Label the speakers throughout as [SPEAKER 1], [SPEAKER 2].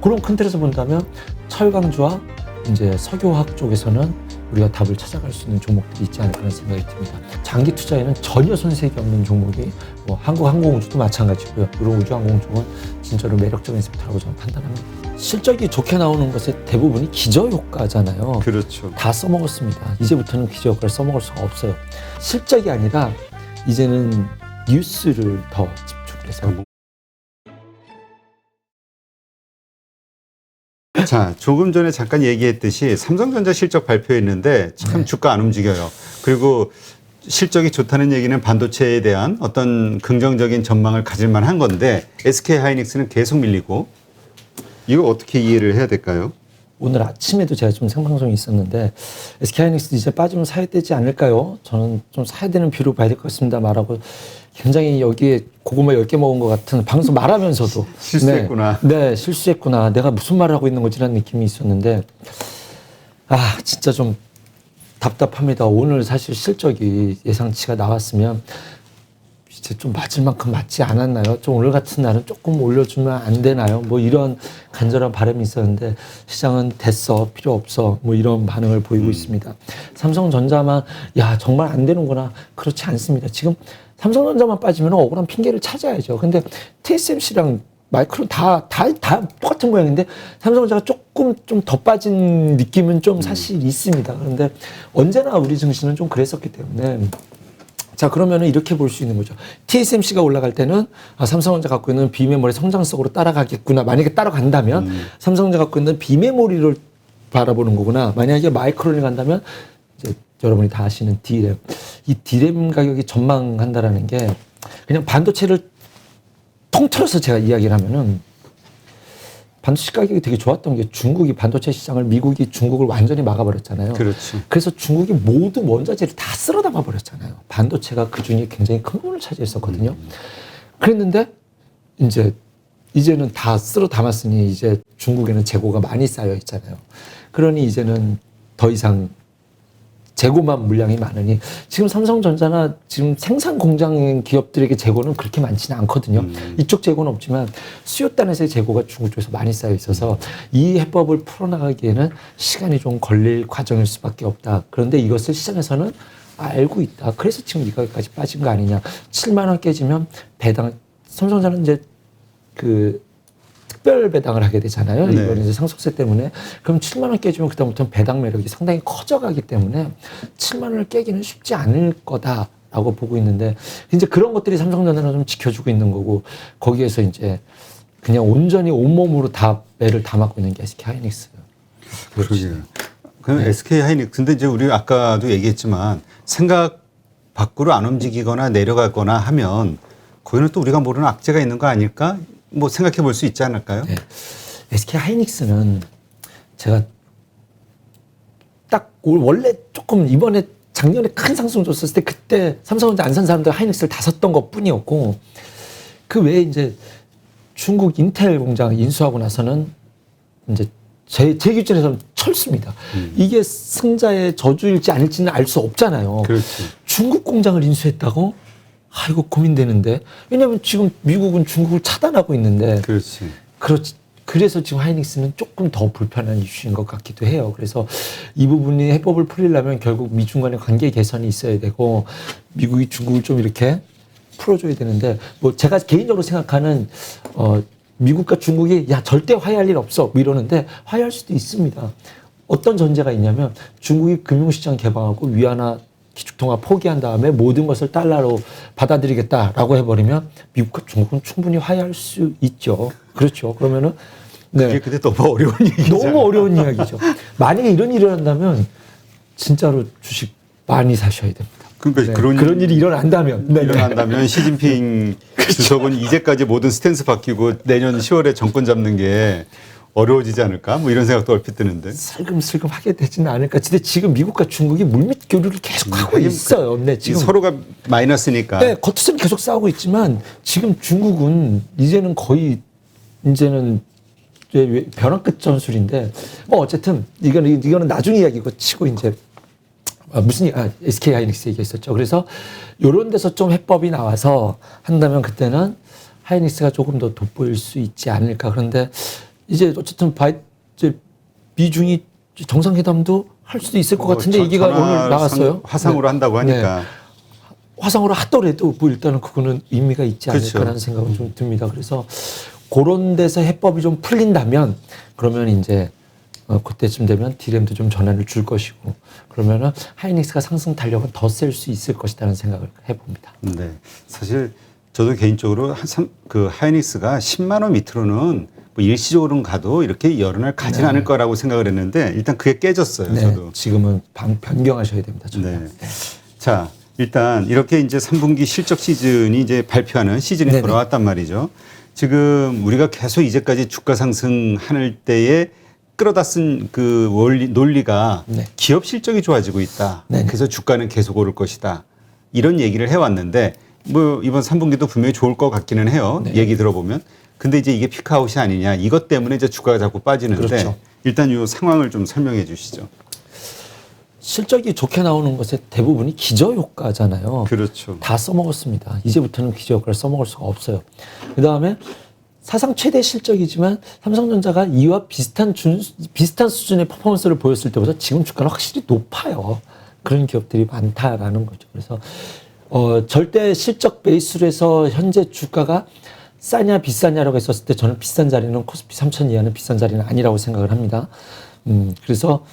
[SPEAKER 1] 그런 큰 틀에서 본다면 철강주와 이제 석유화학 쪽에서는 우리가 답을 찾아갈 수 있는 종목들이 있지 않을까 하는 생각이 듭니다. 장기 투자에는 전혀 손색이 없는 종목이 뭐 한국항공우주도 마찬가지고요. 이런 우주항공 쪽은 진짜로 매력적인 섹터라고 저는 판단합니다. 실적이 좋게 나오는 것의 대부분이 기저효과잖아요.
[SPEAKER 2] 그렇죠.
[SPEAKER 1] 다 써먹었습니다. 이제부터는 기저효과를 써먹을 수가 없어요. 실적이 아니라 이제는 뉴스를 더 집중해서.
[SPEAKER 2] 자, 조금 전에 잠깐 얘기했듯이 삼성전자 실적 발표했는데 참
[SPEAKER 1] 네.
[SPEAKER 2] 주가 안 움직여요. 그리고 실적이 좋다는 얘기는 반도체에 대한 어떤 긍정적인 전망을 가질 만한 건데 SK하이닉스는 계속 밀리고 이거 어떻게 이해를 해야 될까요?
[SPEAKER 1] 오늘 아침에도 제가 좀 생방송이 있었는데 SK하이닉스 이제 빠지면 사야 되지 않을까요? 저는 좀 사야 되는 뷰로 봐야 될 것 같습니다 말하고 굉장히 여기에 고구마 10개 먹은 것 같은 방송 말하면서도
[SPEAKER 2] 실수했구나.
[SPEAKER 1] 네, 실수했구나. 내가 무슨 말을 하고 있는 거지라는 느낌이 있었는데 진짜 좀 답답합니다. 오늘 사실 실적이 예상치가 나왔으면 이제 좀 맞을 만큼 맞지 않았나요? 좀 오늘 같은 날은 조금 올려주면 안 되나요? 뭐 이런 간절한 바람이 있었는데 시장은 됐어, 필요 없어, 뭐 이런 반응을 보이고 있습니다. 삼성전자만 정말 안 되는구나. 그렇지 않습니다. 지금 삼성전자만 빠지면 억울한 핑계를 찾아야죠. 근데 TSMC랑 마이크론 다 똑같은 모양인데 삼성전자가 조금 좀 더 빠진 느낌은 좀 사실 있습니다. 그런데 언제나 우리 증시는 좀 그랬었기 때문에 자, 그러면은 이렇게 볼 수 있는 거죠. TSMC가 올라갈 때는 삼성전자 갖고 있는 비메모리 성장성으로 따라가겠구나. 만약에 따라간다면 삼성전자 갖고 있는 비메모리를 바라보는 거구나. 만약에 마이크론이 간다면 이제 여러분이 다 아시는 D램. 이 D램 가격이 전망한다라는 게 그냥 반도체를 통틀어서 제가 이야기를 하면은 반도체 가격이 되게 좋았던 게 중국이 반도체 시장을 미국이 중국을 완전히 막아버렸잖아요.
[SPEAKER 2] 그렇죠.
[SPEAKER 1] 그래서 중국이 모두 원자재를 다 쓸어 담아 버렸잖아요. 반도체가 그 중에 굉장히 큰 부분을 차지했었거든요. 그랬는데 이제는 다 쓸어 담았으니 이제 중국에는 재고가 많이 쌓여 있잖아요. 그러니 이제는 더 이상 재고만 물량이 많으니 지금 삼성전자나 지금 생산 공장 기업들에게 재고는 그렇게 많지는 않거든요. 이쪽 재고는 없지만 수요단에서의 재고가 중국 쪽에서 많이 쌓여 있어서 이 해법을 풀어나가기에는 시간이 좀 걸릴 과정일 수밖에 없다. 그런데 이것을 시장에서는 알고 있다. 그래서 지금 이 가격까지 빠진 거 아니냐. 7만 원 깨지면 배당, 삼성전자는 이제 특별 배당을 하게 되잖아요.
[SPEAKER 2] 네.
[SPEAKER 1] 이건 이제 상속세 때문에. 그럼 7만 원 깨지면 그다음부터는 배당 매력이 상당히 커져가기 때문에 7만 원을 깨기는 쉽지 않을 거다라고 보고 있는데 이제 그런 것들이 삼성전자는 좀 지켜주고 있는 거고 거기에서 이제 그냥 온전히 온몸으로 다 매를 담아고 있는 게 SK하이닉스.
[SPEAKER 2] 그러게요. 그럼 SK하이닉스 근데 이제 우리 아까도 얘기했지만 생각 밖으로 안 움직이거나 내려가거나 하면 거기는 또 우리가 모르는 악재가 있는 거 아닐까? 뭐 생각해 볼 수 있지 않을까요?
[SPEAKER 1] 네. SK하이닉스는 제가 딱 원래 조금 이번에 작년에 큰 상승 줬었을 때 그때 삼성전자 안 산 사람들 하이닉스를 다 샀던 것 뿐이었고 그 외에 이제 중국 인텔 공장 인수하고 나서는 이제 제 기준에서는 철수입니다. 이게 승자의 저주일지 아닐지는 알 수 없잖아요.
[SPEAKER 2] 그렇지.
[SPEAKER 1] 중국 공장을 인수했다고? 이거 고민되는데. 왜냐하면 지금 미국은 중국을 차단하고 있는데.
[SPEAKER 2] 그렇지.
[SPEAKER 1] 그래서 지금 하이닉스는 조금 더 불편한 이슈인 것 같기도 해요. 그래서 이 부분이 해법을 풀리려면 결국 미중 간의 관계 개선이 있어야 되고 미국이 중국을 좀 이렇게 풀어줘야 되는데 뭐 제가 개인적으로 생각하는 미국과 중국이 절대 화해할 일 없어 뭐 이러는데 화해할 수도 있습니다. 어떤 전제가 있냐면 중국이 금융시장 개방하고 위안화 기축통화 포기한 다음에 모든 것을 달러로 받아들이겠다라고 해버리면 미국과 중국은 충분히 화해할 수 있죠. 그렇죠. 그러면은
[SPEAKER 2] 그게 근데 너무 어려운 얘기죠.
[SPEAKER 1] 너무 어려운 이야기죠. 만약에 이런 일이 일어난다면 진짜로 주식 많이 사셔야 됩니다.
[SPEAKER 2] 그러니까
[SPEAKER 1] 그런 일이 일어난다면
[SPEAKER 2] 일어난다면 시진핑 주석은 이제까지 모든 스탠스 바뀌고 내년 10월에 정권 잡는 게 어려워지지 않을까? 뭐 이런 생각도 얼핏 드는데.
[SPEAKER 1] 슬금슬금 하게 되지는 않을까. 근데 지금 미국과 중국이 물밑 교류를 계속 하고 있어요. 네, 지금
[SPEAKER 2] 서로가 마이너스니까.
[SPEAKER 1] 네, 겉으로는 계속 싸우고 있지만 지금 중국은 이제는 거의 이제는 벼랑 끝 전술인데 뭐 어쨌든 이거는 나중 이야기고 치고 이제 SK하이닉스 얘기했었죠. 그래서 이런 데서 좀 해법이 나와서 한다면 그때는 하이닉스가 조금 더 돋보일 수 있지 않을까. 그런데 이제 어쨌든 이제 미중이 정상회담도 할 수도 있을 것 같은데 얘기가 오늘 나왔어요.
[SPEAKER 2] 화상으로
[SPEAKER 1] 네.
[SPEAKER 2] 한다고 하니까.
[SPEAKER 1] 네. 화상으로 하더라도 뭐 일단은 그거는 의미가 있지
[SPEAKER 2] 그렇죠.
[SPEAKER 1] 않을까라는 생각은 좀 듭니다. 그래서 그런 데서 해법이 좀 풀린다면 그러면 이제 그때쯤 되면 D램도 좀 전환을 줄 것이고 그러면은 하이닉스가 상승 탄력은 더 셀 수 있을 것이라는 생각을 해봅니다.
[SPEAKER 2] 네. 사실 저도 개인적으로 그 하이닉스가 10만 원 밑으로는 뭐 일시적으로는 가도 이렇게 여론을 가진
[SPEAKER 1] 네.
[SPEAKER 2] 않을 거라고 생각을 했는데 일단 그게 깨졌어요.
[SPEAKER 1] 네,
[SPEAKER 2] 저도.
[SPEAKER 1] 지금은 변경하셔야 됩니다. 저는.
[SPEAKER 2] 네. 자, 일단 이렇게 이제 3분기 실적 시즌이 이제 발표하는 시즌이
[SPEAKER 1] 네네.
[SPEAKER 2] 돌아왔단 말이죠. 지금 우리가 계속 이제까지 주가 상승할 때에 끌어다 쓴 그 논리가
[SPEAKER 1] 네.
[SPEAKER 2] 기업 실적이 좋아지고 있다.
[SPEAKER 1] 네네.
[SPEAKER 2] 그래서 주가는 계속 오를 것이다. 이런 얘기를 해왔는데 뭐 이번 3분기도 분명히 좋을 것 같기는 해요.
[SPEAKER 1] 네.
[SPEAKER 2] 얘기 들어보면. 근데 이제 이게 피크아웃이 아니냐. 이것 때문에 이제 주가가 자꾸 빠지는데
[SPEAKER 1] 그렇죠.
[SPEAKER 2] 일단 이 상황을 좀 설명해 주시죠.
[SPEAKER 1] 실적이 좋게 나오는 것의 대부분이 기저효과잖아요.
[SPEAKER 2] 그렇죠.
[SPEAKER 1] 다 써먹었습니다. 이제부터는 기저효과를 써먹을 수가 없어요. 그 다음에 사상 최대 실적이지만 삼성전자가 이와 비슷한 수준의 퍼포먼스를 보였을 때보다 지금 주가는 확실히 높아요. 그런 기업들이 많다라는 거죠. 그래서 절대 실적 베이스로 해서 현재 주가가 싸냐 비싸냐라고 했었을 때 저는 비싼 자리는 코스피 3000 이하는 비싼 자리는 아니라고 생각을 합니다. 그래서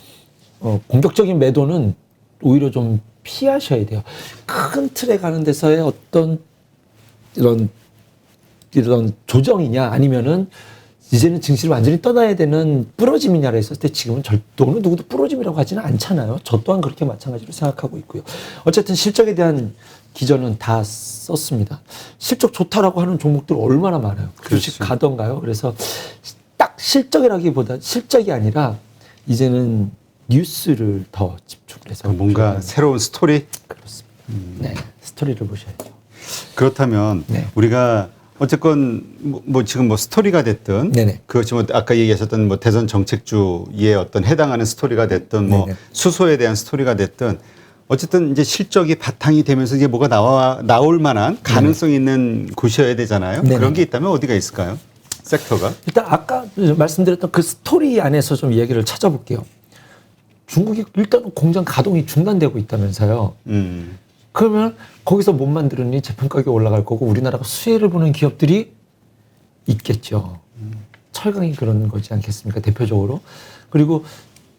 [SPEAKER 1] 공격적인 매도는 오히려 좀 피하셔야 돼요. 큰 틀에 가는 데서의 어떤 이런 조정이냐 아니면은 이제는 증시를 완전히 떠나야 되는 부러짐이냐라 했을 때 지금은 어느 누구도 부러짐이라고 하지는 않잖아요. 저 또한 그렇게 마찬가지로 생각하고 있고요. 어쨌든 실적에 대한 기저는 다 썼습니다. 실적 좋다라고 하는 종목들 얼마나 많아요. 주식
[SPEAKER 2] 그렇죠.
[SPEAKER 1] 가던가요. 그래서 딱 실적이라기보다 실적이 아니라 이제는 뉴스를 더 집중해서
[SPEAKER 2] 뭔가 새로운 스토리?
[SPEAKER 1] 그렇습니다. 네, 스토리를 보셔야죠.
[SPEAKER 2] 그렇다면
[SPEAKER 1] 네.
[SPEAKER 2] 우리가 어쨌건 뭐 지금 뭐 스토리가 됐든
[SPEAKER 1] 네네.
[SPEAKER 2] 그것이 뭐 아까 얘기하셨던 뭐 대선 정책주에 어떤 해당하는 스토리가 됐든 뭐
[SPEAKER 1] 네네.
[SPEAKER 2] 수소에 대한 스토리가 됐든 어쨌든 이제 실적이 바탕이 되면서 이게 뭐가 나올 만한 가능성이 있는 곳이어야 되잖아요.
[SPEAKER 1] 네네.
[SPEAKER 2] 그런 게 있다면 어디가 있을까요? 섹터가?
[SPEAKER 1] 일단 아까 말씀드렸던 그 스토리 안에서 좀 얘기를 찾아볼게요. 중국이 일단 공장 가동이 중단되고 있다면서요. 그러면 거기서 못 만들으니 제품 가격이 올라갈 거고 우리나라가 수혜를 보는 기업들이 있겠죠. 철강이 그런 거지 않겠습니까? 대표적으로. 그리고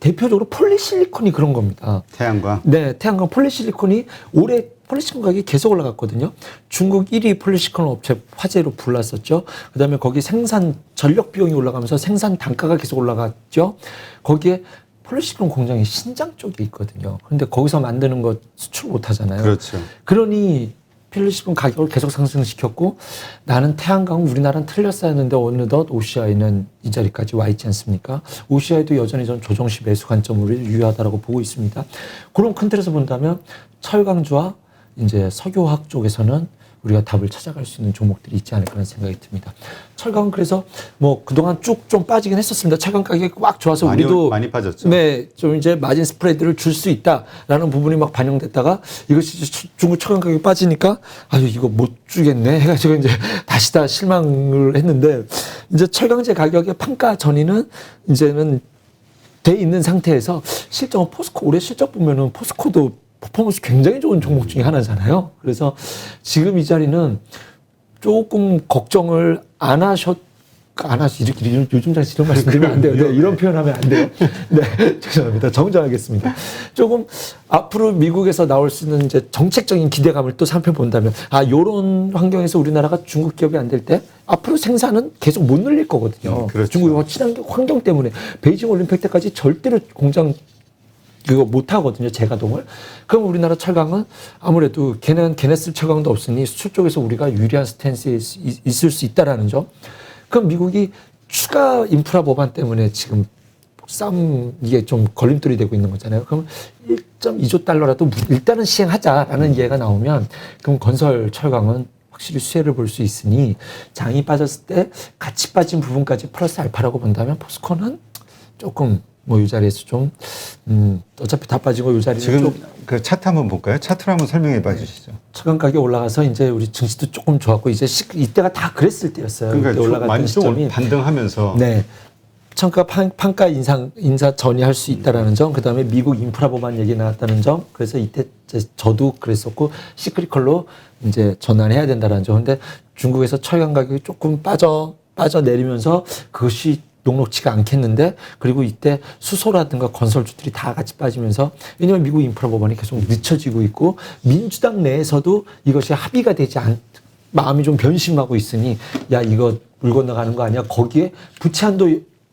[SPEAKER 1] 대표적으로 폴리실리콘이 그런 겁니다.
[SPEAKER 2] 태양광.
[SPEAKER 1] 네, 태양광 폴리실리콘이 올해 폴리실리콘 가격이 계속 올라갔거든요. 중국 1위 폴리실리콘 업체 화재로 불났었죠. 그다음에 거기 생산 전력 비용이 올라가면서 생산 단가가 계속 올라갔죠. 거기에 폴리실리콘 공장이 신장 쪽에 있거든요. 그런데 거기서 만드는 거 수출 못 하잖아요.
[SPEAKER 2] 그렇죠.
[SPEAKER 1] 그러니 폴리실리콘 가격을 계속 상승시켰고 나는 태양광 우리나라는 틀렸어야 했는데 어느덧 OCI는 이 자리까지 와 있지 않습니까? OCI도 여전히 전 조정시 매수 관점으로 유효하다고 보고 있습니다. 그런 큰 틀에서 본다면 철강주와 이제 석유화학 쪽에서는 우리가 답을 찾아갈 수 있는 종목들이 있지 않을까 하는 생각이 듭니다. 철강은 그래서 뭐 그동안 쭉 좀 빠지긴 했었습니다. 철강 가격이 막 좋아서 우리도
[SPEAKER 2] 많이 빠졌죠.
[SPEAKER 1] 네, 좀 이제 마진 스프레드를 줄 수 있다라는 부분이 막 반영됐다가 이것이 중국 철강 가격이 빠지니까 아유 이거 못 주겠네 해가지고 이제 다시 다 실망을 했는데 이제 철강제 가격의 판가 전이는 이제는 돼 있는 상태에서 실적은 포스코 올해 실적 보면은 포스코도 퍼포먼스 굉장히 좋은 종목 중에 하나잖아요. 그래서 지금 이 자리는 조금 걱정을 안 하셔 이렇게 요즘 장치 이런 말씀드리면 안 돼요. 네, 이런 표현하면 안 돼요. 네, 죄송합니다. 정정하겠습니다. 조금 앞으로 미국에서 나올 수 있는 이제 정책적인 기대감을 또 살펴본다면 요런 환경에서 우리나라가 중국 기업이 안 될 때 앞으로 생산은 계속 못 늘릴 거거든요.
[SPEAKER 2] 그렇죠.
[SPEAKER 1] 중국이 친환경 환경 때문에 베이징 올림픽 때까지 절대로 공장 그거 못 하거든요, 재가동을. 그럼 우리나라 철강은 아무래도 걔네 쓸 철강도 없으니 수출 쪽에서 우리가 유리한 스탠스에 있을 수 있다라는 점. 그럼 미국이 추가 인프라 법안 때문에 지금 이게 좀 걸림돌이 되고 있는 거잖아요. 그럼 1.2조 달러라도 일단은 시행하자라는 이해가 나오면 그럼 건설 철강은 확실히 수혜를 볼 수 있으니 장이 빠졌을 때 같이 빠진 부분까지 플러스 알파라고 본다면 포스코는 조금 뭐 이 자리에서 좀 어차피 다 빠지고 이 자리는
[SPEAKER 2] 지금
[SPEAKER 1] 좀
[SPEAKER 2] 그 차트 한번 볼까요? 차트로 한번 설명해 봐 주시죠.
[SPEAKER 1] 철강 가격이 올라가서 이제 우리 증시도 조금 좋았고 이제 이때가 다 그랬을 때였어요.
[SPEAKER 2] 그러니까
[SPEAKER 1] 그때 올라갔던
[SPEAKER 2] 많이 좀
[SPEAKER 1] 시점이
[SPEAKER 2] 반등하면서
[SPEAKER 1] 네. 평가 판가 인사 전이할 수 있다라는 점, 그다음에 미국 인프라 법안 얘기 나왔다는 점, 그래서 이때 저도 그랬었고 시크릿컬로 이제 전환해야 된다라는 점. 근데 중국에서 철강 가격이 조금 빠져 내리면서 그것이 녹록치가 않겠는데, 그리고 이때 수소라든가 건설주들이 다 같이 빠지면서, 왜냐하면 미국 인프라 법안이 계속 늦춰지고 있고 민주당 내에서도 이것이 합의가 되지 마음이 좀 변심하고 있으니 야 이거 물 건너가는 거 아니야. 거기에 부채 한도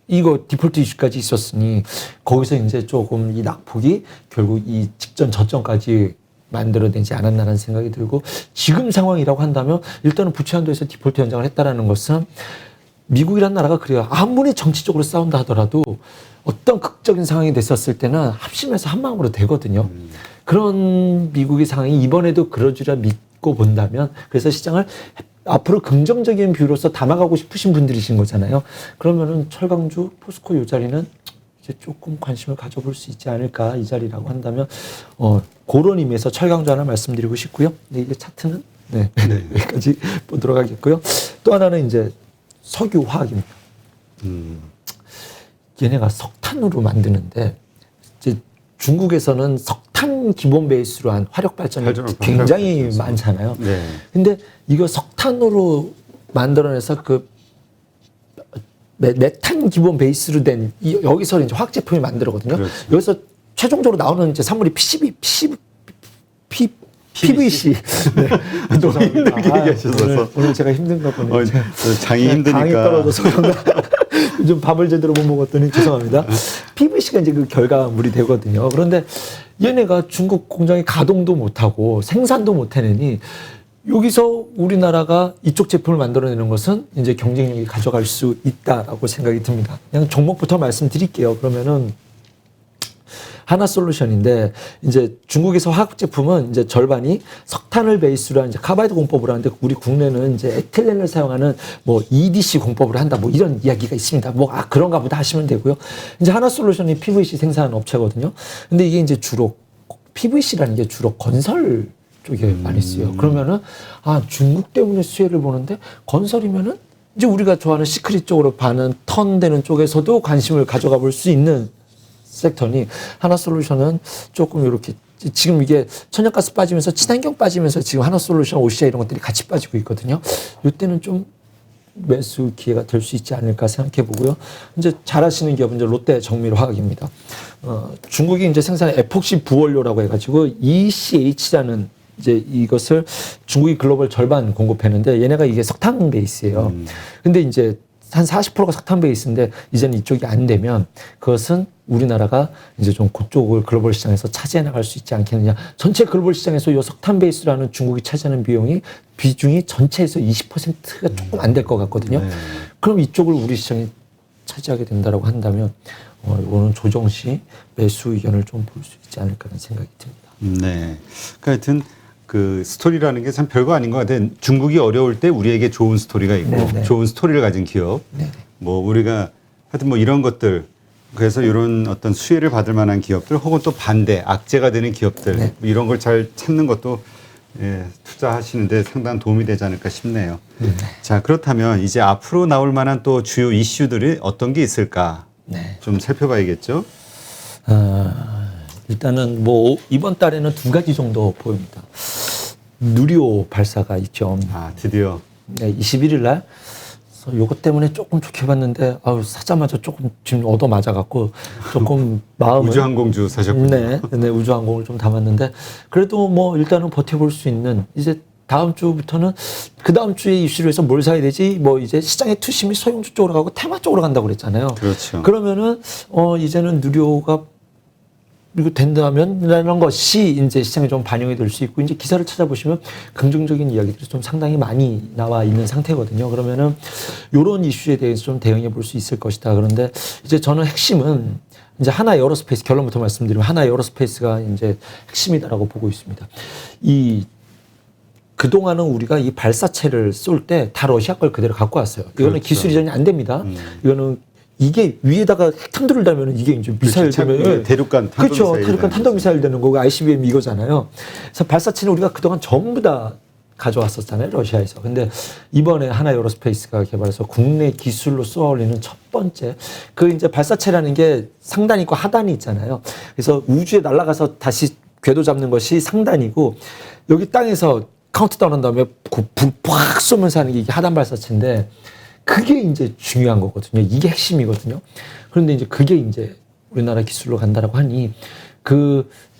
[SPEAKER 1] 이거 디폴트 이슈까지 있었으니 거기서 이제 조금 이 낙폭이 결국 이 직전 저점까지 만들어내지 않았나라는 생각이 들고, 지금 상황이라고 한다면 일단은 부채 한도에서 디폴트 연장을 했다라는 것은 미국이란 나라가 그래요. 아무리 정치적으로 싸운다 하더라도 어떤 극적인 상황이 됐었을 때는 합심해서 한 마음으로 되거든요. 그런 미국의 상황이 이번에도 그럴 줄이라 믿고 본다면, 그래서 시장을 앞으로 긍정적인 뷰로서 담아가고 싶으신 분들이신 거잖아요. 그러면은 철강주, 포스코 이 자리는 이제 조금 관심을 가져볼 수 있지 않을까, 이 자리라고 한다면, 그런 의미에서 철강주 하나 말씀드리고 싶고요. 근데 이게 차트는 네. 여기까지 보도록 하겠고요. 또 하나는 이제 석유 화학입니다. 얘네가 석탄으로 만드는데, 이제 중국에서는 석탄 기본 베이스로 한 화력 발전이 굉장히 많잖아요. 네. 근데 이거 석탄으로 만들어내서 그 메탄 기본 베이스로 된 여기서 이제 화학 제품이 만들거든요. 그렇지. 여기서 최종적으로 나오는 이제 산물이 PVC. 네.
[SPEAKER 2] 너무 힘들게 얘기하셔서.
[SPEAKER 1] 오늘 제가 힘든가 보네요.
[SPEAKER 2] 장이 힘드니까.
[SPEAKER 1] 장이 떨어져서 좀 밥을 제대로 못 먹었더니 죄송합니다. PVC가 이제 그 결과물이 되거든요. 그런데 얘네가 중국 공장이 가동도 못하고 생산도 못해내니 여기서 우리나라가 이쪽 제품을 만들어내는 것은 이제 경쟁력이 가져갈 수 있다라고 생각이 듭니다. 그냥 종목부터 말씀드릴게요. 그러면은 하나솔루션인데, 이제 중국에서 화학 제품은 이제 절반이 석탄을 베이스로 한 이제 카바이드 공법을 하는데, 우리 국내는 이제 에틸렌을 사용하는 뭐 EDC 공법을 한다, 뭐 이런 이야기가 있습니다. 뭐 그런가 보다 하시면 되고요. 이제 하나솔루션이 PVC 생산 업체거든요. 근데 이게 이제 주로 PVC라는 게 주로 건설 쪽에 많이 쓰여요. 그러면은 중국 때문에 수혜를 보는데, 건설이면은 이제 우리가 좋아하는 시크릿 쪽으로 반은 턴되는 쪽에서도 관심을 가져가 볼 수 있는 섹터니, 하나솔루션은 조금 이렇게 지금 이게 천연가스 빠지면서 친환경 빠지면서 지금 하나솔루션, OCI 이런 것들이 같이 빠지고 있거든요. 이때는 좀 매수 기회가 될 수 있지 않을까 생각해 보고요. 이제 잘하시는 기업은 이제 롯데 정밀화학입니다. 중국이 이제 생산한 에폭시 부원료라고 해가지고 ECH라는 이제 이것을 중국이 글로벌 절반 공급했는데, 얘네가 이게 석탄 베이스예요. 근데 이제 한 40%가 석탄 베이스인데, 이제는 이쪽이 안 되면 그것은 우리나라가 이제 좀 그쪽을 글로벌 시장에서 차지해 나갈 수 있지 않겠느냐. 전체 글로벌 시장에서 이 석탄 베이스라는 중국이 차지하는 비중이 전체에서 20%가 조금 안 될 것 같거든요. 네. 그럼 이쪽을 우리 시장이 차지하게 된다라고 한다면, 이거는 조정 시 매수 의견을 좀 볼 수 있지 않을까 하는 생각이 듭니다.
[SPEAKER 2] 네. 그러니까 하여튼 그 스토리라는 게 참 별거 아닌 것 같아요. 중국이 어려울 때 우리에게 좋은 스토리가 있고, 네네. 좋은 스토리를 가진 기업, 네네. 뭐 우리가 하여튼 뭐 이런 것들, 그래서 이런 어떤 수혜를 받을 만한 기업들, 혹은 또 반대 악재가 되는 기업들, 네. 이런 걸 잘 찾는 것도 투자하시는데 상당한 도움이 되지 않을까 싶네요. 자, 그렇다면 이제 앞으로 나올 만한 또 주요 이슈들이 어떤 게 있을까 좀 살펴봐야겠죠.
[SPEAKER 1] 일단은 뭐 이번 달에는 2가지 정도 보입니다. 누리호 발사가 있죠.
[SPEAKER 2] 드디어.
[SPEAKER 1] 네, 21일 날. 요것 때문에 조금 좋게 봤는데, 사자마자 조금 지금 얻어 맞아갖고 조금 마음을.
[SPEAKER 2] 우주항공주 사셨군요.
[SPEAKER 1] 네, 우주항공을 좀 담았는데, 그래도 뭐 일단은 버텨볼 수 있는, 이제 다음 주부터는 그 다음 주에 이슈로 해서 뭘 사야 되지? 뭐 이제 시장의 투심이 소형주 쪽으로 가고 테마 쪽으로 간다고 그랬잖아요.
[SPEAKER 2] 그렇죠.
[SPEAKER 1] 그러면은, 이제는 누리호가 이거 된다면라는 것이 이제 시장에 좀 반영이 될 수 있고, 이제 기사를 찾아보시면 긍정적인 이야기들이 좀 상당히 많이 나와 있는 상태거든요. 그러면은 요런 이슈에 대해서 좀 대응해 볼 수 있을 것이다. 그런데 이제 저는 핵심은 이제 하나 에어로스페이스, 결론부터 말씀드리면 하나 에어로스페이스가 이제 핵심이다라고 보고 있습니다. 그동안은 우리가 이 발사체를 쏠 때 다 러시아 걸 그대로 갖고 왔어요. 이거는 그렇죠. 기술 이전이 안 됩니다. 이거는 이게 위에다가 탄두를 달면 이게 이제 미사일 되면
[SPEAKER 2] 대륙간 탄도
[SPEAKER 1] 그렇죠.
[SPEAKER 2] 미사일
[SPEAKER 1] 대륙간 탄도 미사일 되는 거고 ICBM 이거잖아요. 그래서 발사체는 우리가 그동안 전부 다 가져왔었잖아요, 러시아에서. 근데 이번에 하나 에어로스페이스가 개발해서 국내 기술로 쏘아 올리는 첫 번째 그 이제 발사체라는 게 상단이 있고 하단이 있잖아요. 그래서 우주에 날아가서 다시 궤도 잡는 것이 상단이고 여기 땅에서 카운트다운 한 다음에 불팍 쏘면서 하는 게 이게 하단 발사체인데 그게 이제 중요한 거거든요. 이게 핵심이거든요. 그런데 이제 그게 이제 우리나라 기술로 간다라고 하니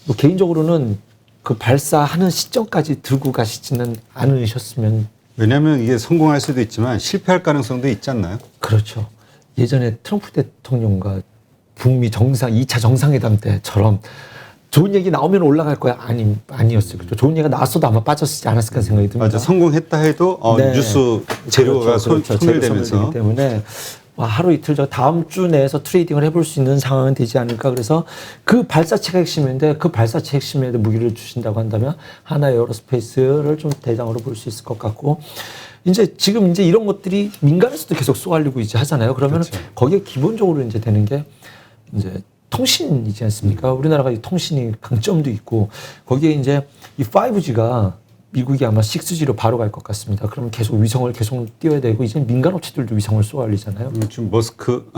[SPEAKER 1] 뭐 개인적으로는 그 발사하는 시점까지 들고 가시지는 않으셨으면.
[SPEAKER 2] 왜냐하면 이게 성공할 수도 있지만 실패할 가능성도 있지 않나요?
[SPEAKER 1] 그렇죠. 예전에 트럼프 대통령과 북미 2차 정상회담 때처럼 좋은 얘기 나오면 올라갈 거야. 아니었어요. 그렇죠. 좋은 얘기가 나왔어도 아마 빠졌지 않았을까 생각이 듭니다.
[SPEAKER 2] 맞아. 성공했다 해도
[SPEAKER 1] 네.
[SPEAKER 2] 뉴스 재료가
[SPEAKER 1] 그렇죠.
[SPEAKER 2] 소멸되면서.
[SPEAKER 1] 때문에 하루 이틀 다음 주 내에서 트레이딩을 해볼 수 있는 상황은 되지 않을까. 그래서 그 발사체가 핵심인데 그 발사체 핵심에 무기를 주신다고 한다면 하나 에어로스페이스를 좀 대장으로 볼 수 있을 것 같고 지금 이런 것들이 민간에서도 계속 쏘아올리고 이제 하잖아요. 그러면
[SPEAKER 2] 그렇죠.
[SPEAKER 1] 거기에 기본적으로 이제 되는 게 이제 통신이지 않습니까? 우리나라가 이 통신이 강점도 있고 거기에 이제 이 5G가 미국이 아마 6G로 바로 갈 것 같습니다. 그러면 계속 위성을 계속 띄워야 되고 이제 민간 업체들도 위성을 쏘아올리잖아요.
[SPEAKER 2] 지금 머스크,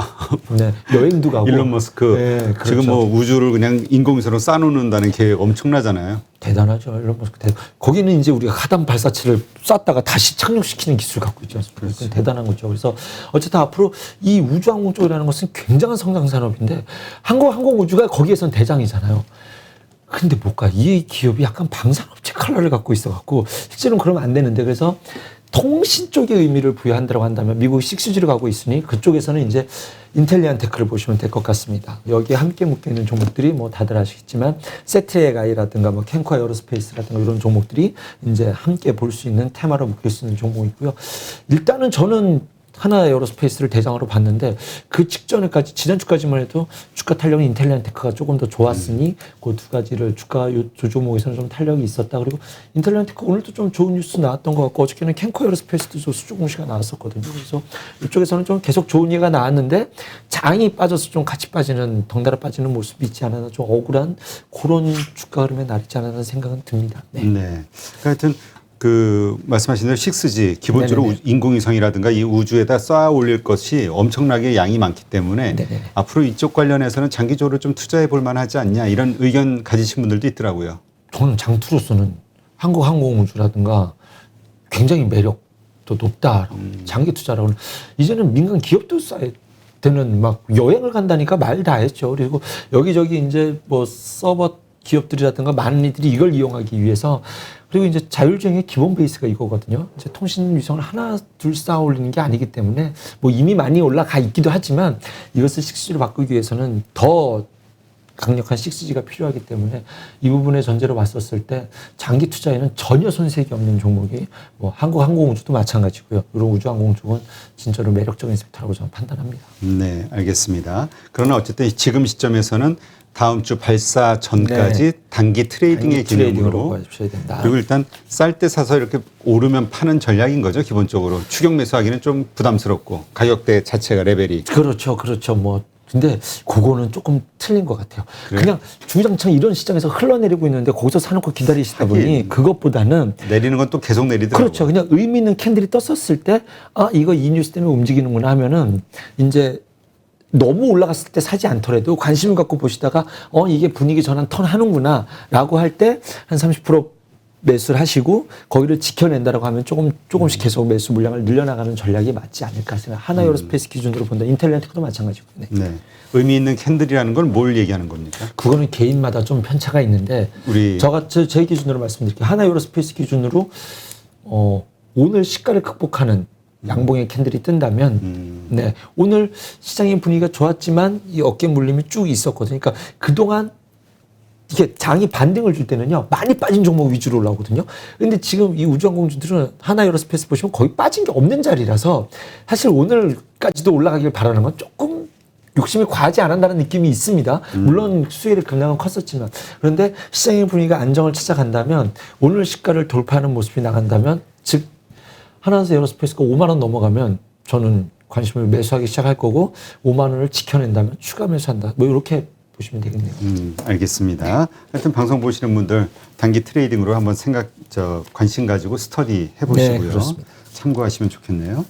[SPEAKER 1] 네, 여행도 가고
[SPEAKER 2] 일론 머스크
[SPEAKER 1] 네, 그렇죠.
[SPEAKER 2] 지금 뭐 우주를 그냥 인공위성으로 쌓아놓는다는 계획 엄청나잖아요.
[SPEAKER 1] 대단하죠. 일론 머스크. 거기는 이제 우리가 하단 발사체를 쐈다가 다시 착륙시키는 기술을 갖고 있지 않습니까? 그건 대단한 거죠. 그래서 어쨌든 앞으로 이 우주항공 쪽이라는 것은 굉장한 성장 산업인데 항공우주가 거기에선 대장이잖아요. 근데 뭘까? 이 기업이 약간 방산업체 컬러를 갖고 있어갖고 실제로는 그러면 안 되는데 그래서 통신 쪽에 의미를 부여한다고 한다면 미국이 6G로 가고 있으니 그쪽에서는 이제 인텔리안테크를 보시면 될 것 같습니다. 여기에 함께 묶여 있는 종목들이 뭐 다들 아시겠지만 세트랙 아이라든가 뭐 캔커 에어로스페이스라든가 이런 종목들이 이제 함께 볼 수 있는 테마로 묶여 있는 종목이고요. 일단은 저는 하나 에어로스페이스를 대장으로 봤는데 그 직전에까지 지난주까지만 해도 주가 탄력은 인텔리안테크가 조금 더 좋았으니 그 두 가지를 주가 두 종목에서는 좀 탄력이 있었다. 그리고 인텔리안테크 오늘도 좀 좋은 뉴스 나왔던 것 같고 어저께는 캔커 에어로스페이스도 수주 공시가 나왔었거든요. 그래서 이쪽에서는 좀 계속 좋은 얘기가 나왔는데 장이 빠져서 좀 같이 빠지는 덩달아 빠지는 모습이 있지 않았나 좀 억울한 그런 주가 흐름에 나있지 않았나 생각은 듭니다. 네.
[SPEAKER 2] 그러니까 하여튼 말씀하신 대로 6G 기본적으로
[SPEAKER 1] 네네네.
[SPEAKER 2] 인공위성이라든가 이 우주에다 쌓아 올릴 것이 엄청나게 양이 많기 때문에
[SPEAKER 1] 네네.
[SPEAKER 2] 앞으로 이쪽 관련해서는 장기적으로 좀 투자해 볼 만하지 않냐 이런 의견 가지신 분들도 있더라고요.
[SPEAKER 1] 저는 장투로서는 한국항공우주라든가 굉장히 매력도 높다. 장기 투자라고는 이제는 민간 기업도 쌓여 되는 막 여행을 간다니까 말 다 했죠. 그리고 여기저기 이제 뭐 서버 기업들이라든가 많은 이들이 이걸 이용하기 위해서 그리고 이제 자율주행의 기본 베이스가 이거거든요. 이제 통신 위성을 하나 둘 쌓아 올리는 게 아니기 때문에 뭐 이미 많이 올라가 있기도 하지만 이것을 6G로 바꾸기 위해서는 더 강력한 6G가 필요하기 때문에 이 부분의 전제로 봤었을 때 장기 투자에는 전혀 손색이 없는 종목이 뭐 한국항공우주도 마찬가지고요. 이런 우주항공 쪽은 진짜로 매력적인 섹터라고 저는 판단합니다.
[SPEAKER 2] 네, 알겠습니다. 그러나 어쨌든 지금 시점에서는 다음 주 발사 전까지
[SPEAKER 1] 네.
[SPEAKER 2] 단기 트레이딩의 개념으로
[SPEAKER 1] 봐주셔야 된다.
[SPEAKER 2] 그리고 일단 쌀 때 사서 이렇게 오르면 파는 전략인 거죠. 기본적으로 추격 매수하기는 좀 부담스럽고 가격대 자체가 레벨이
[SPEAKER 1] 그렇죠. 뭐 근데 그거는 조금 틀린 것 같아요.
[SPEAKER 2] 그래요?
[SPEAKER 1] 그냥 주장창 이런 시장에서 흘러내리고 있는데 거기서 사놓고 기다리시다 보니 그것보다는
[SPEAKER 2] 내리는 건 또 계속 내리더라고요.
[SPEAKER 1] 그렇죠. 그냥 의미 있는 캔들이 떴었을 때 이거 이 뉴스 때문에 움직이는구나 하면은 이제 너무 올라갔을 때 사지 않더라도 관심을 갖고 보시다가 이게 분위기 전환 턴 하는구나 라고 할 때 한 30% 매수를 하시고 거기를 지켜낸다라고 하면 조금씩 계속 매수 물량을 늘려나가는 전략이 맞지 않을까 생각. 하나 에어로스페이스 기준으로 본다. 인텔리안테크도 마찬가지고. 네.
[SPEAKER 2] 네. 의미 있는 캔들이라는 건 뭘 얘기하는 겁니까?
[SPEAKER 1] 그거는 개인마다 좀 편차가 있는데 제 기준으로 말씀드릴게요. 하나 에어로스페이스 기준으로 오늘 시가를 극복하는 양봉의 캔들이 뜬다면 네, 오늘 시장의 분위기가 좋았지만 이 어깨 물림이 쭉 있었거든요. 그러니까 그동안 이게 장이 반등을 줄 때는요 많이 빠진 종목 위주로 올라오거든요. 근데 지금 이 우주항공주들은 하나 에어로스페이스 보시면 거의 빠진 게 없는 자리라서 사실 오늘까지도 올라가길 바라는 건 조금 욕심이 과하지 않았다는 느낌이 있습니다. 물론 수혜를 굉장히 컸었지만 그런데 시장의 분위기가 안정을 찾아간다면 오늘 시가를 돌파하는 모습이 나간다면 즉 하나 에어로스페이스가 5만 원 넘어가면 저는 관심을 매수하기 시작할 거고 5만 원을 지켜낸다면 추가 매수한다. 뭐 이렇게 보시면 되겠네요.
[SPEAKER 2] 알겠습니다. 하여튼 방송 보시는 분들 단기 트레이딩으로 한번 관심 가지고 스터디
[SPEAKER 1] 네,
[SPEAKER 2] 해보시고요.
[SPEAKER 1] 그렇습니다.
[SPEAKER 2] 참고하시면 좋겠네요.